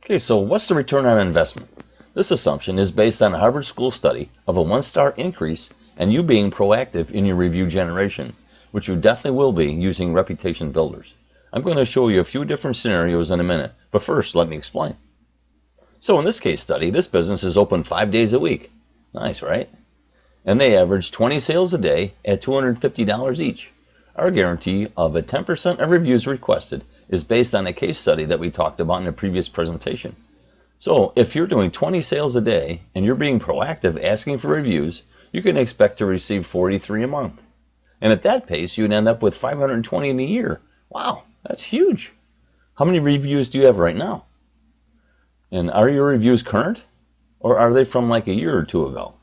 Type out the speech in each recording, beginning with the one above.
Okay, so what's the return on investment? This assumption is based on a Harvard School study of a one-star increase and you being proactive in your review generation, which you definitely will be using reputation builders. I'm going to show you a few different scenarios in a minute, but first let me explain. So in this case study, this business is open 5 days a week. Nice, right? And they average 20 sales a day at $250 each. Our guarantee of a 10% of reviews requested is based on a case study that we talked about in a previous presentation. So if you're doing 20 sales a day and you're being proactive asking for reviews, you can expect to receive 43 a month. And at that pace, you'd end up with 520 in a year. Wow, that's huge. How many reviews do you have right now? And are your reviews current? Or are they from like a year or two ago?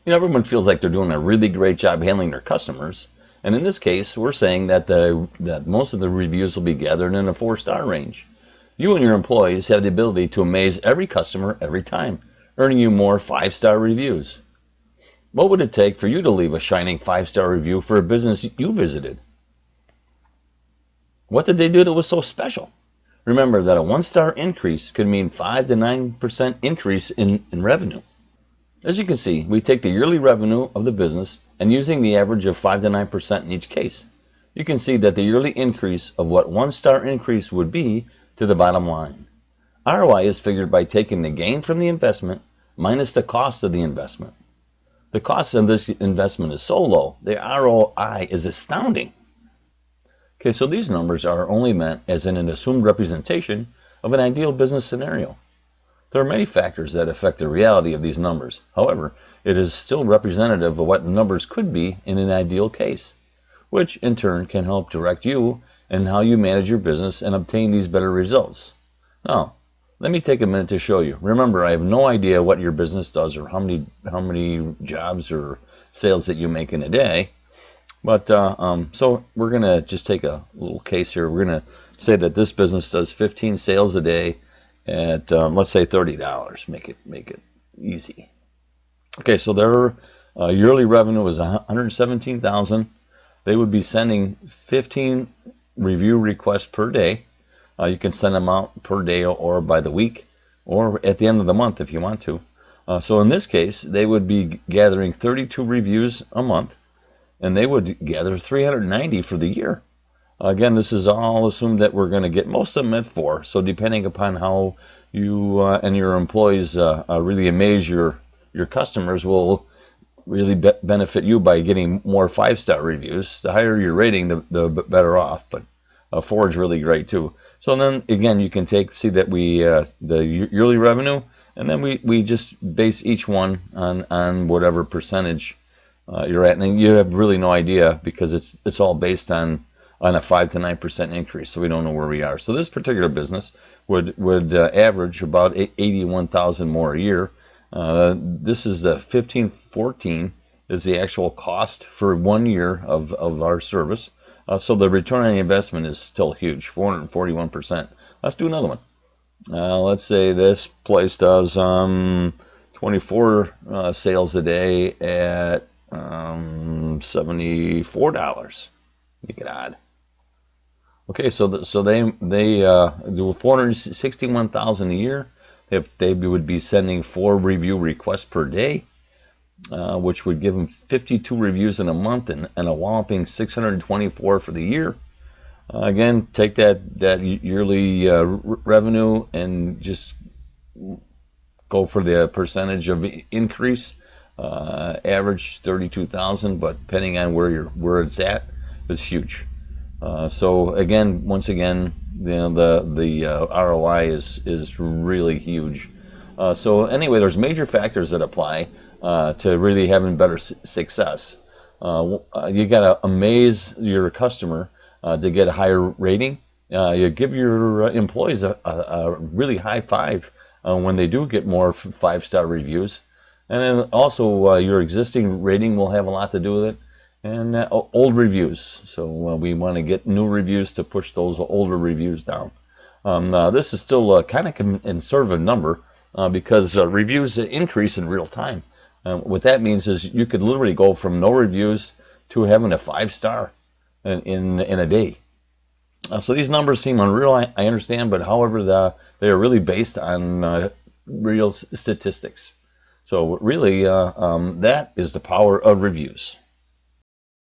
You know, everyone feels like they're doing a really great job handling their customers. And in this case, we're saying that most of the reviews will be gathered in a 4-star range. You and your employees have the ability to amaze every customer every time, earning you more 5-star reviews. What would it take for you to leave a shining 5-star review for a business you visited? What did they do that was so special? Remember that a 1-star increase could mean 5 to 9% increase in revenue. As you can see, we take the yearly revenue of the business and using the average of 5 to 9% in each case, you can see that the yearly increase of what 1-star increase would be to the bottom line. ROI is figured by taking the gain from the investment minus the cost of the investment. The cost of this investment is so low, the ROI is astounding. Okay, so these numbers are only meant as an assumed representation of an ideal business scenario. There are many factors that affect the reality of these numbers. However, it is still representative of what numbers could be in an ideal case, which in turn can help direct you and how you manage your business and obtain these better results. Now, let me take a minute to show you. Remember, I have no idea what your business does or how many jobs or sales that you make in a day. But so we're going to just take a little case here. We're going to say that this business does 15 sales a day at let's say $30. Make it easy. Okay, so their yearly revenue is $117,000. They would be sending 15 review requests per day. You can send them out per day or by the week or at the end of the month if you want to. So in this case, they would be gathering 32 reviews a month, and they would gather 390 for the year. Again, this is all assumed that we're going to get most of them at 4. So depending upon how you and your employees really amaze your customers will really benefit you by getting more 5-star reviews. The higher your rating, the better off. But 4 is really great too. So then again, you can see that we the yearly revenue, and then we just base each one on whatever percentage you're at, and you have really no idea because it's all based on a 5 to 9% increase, so we don't know where we are. So this particular business would average about 81,000 more a year. This is the 1514 is the actual cost for 1 year of our service. So the return on the investment is still huge, 441%. Let's do another one. Let's say this place does 24 sales a day at $74. Make it odd. Okay, so they do 461,000 a year. They would be sending 4 review requests per day, which would give them 52 reviews in a month and a whopping 624 for the year. Again, take that yearly revenue and just go for the percentage of increase. Average 32,000, but depending on where it's at, is huge. So again, once again, the ROI is really huge. So anyway, there's major factors that apply to really having better success. You got to amaze your customer to get a higher rating. You give your employees a really high 5 when they do get more 5-star reviews. And then also your existing rating will have a lot to do with it. And old reviews. So we want to get new reviews to push those older reviews down. This is still kind of a conservative number because reviews increase in real time. What that means is you could literally go from no reviews to having a 5-star in a day. So these numbers seem unreal, I understand, but however, they are really based on real statistics. So really, that is the power of reviews.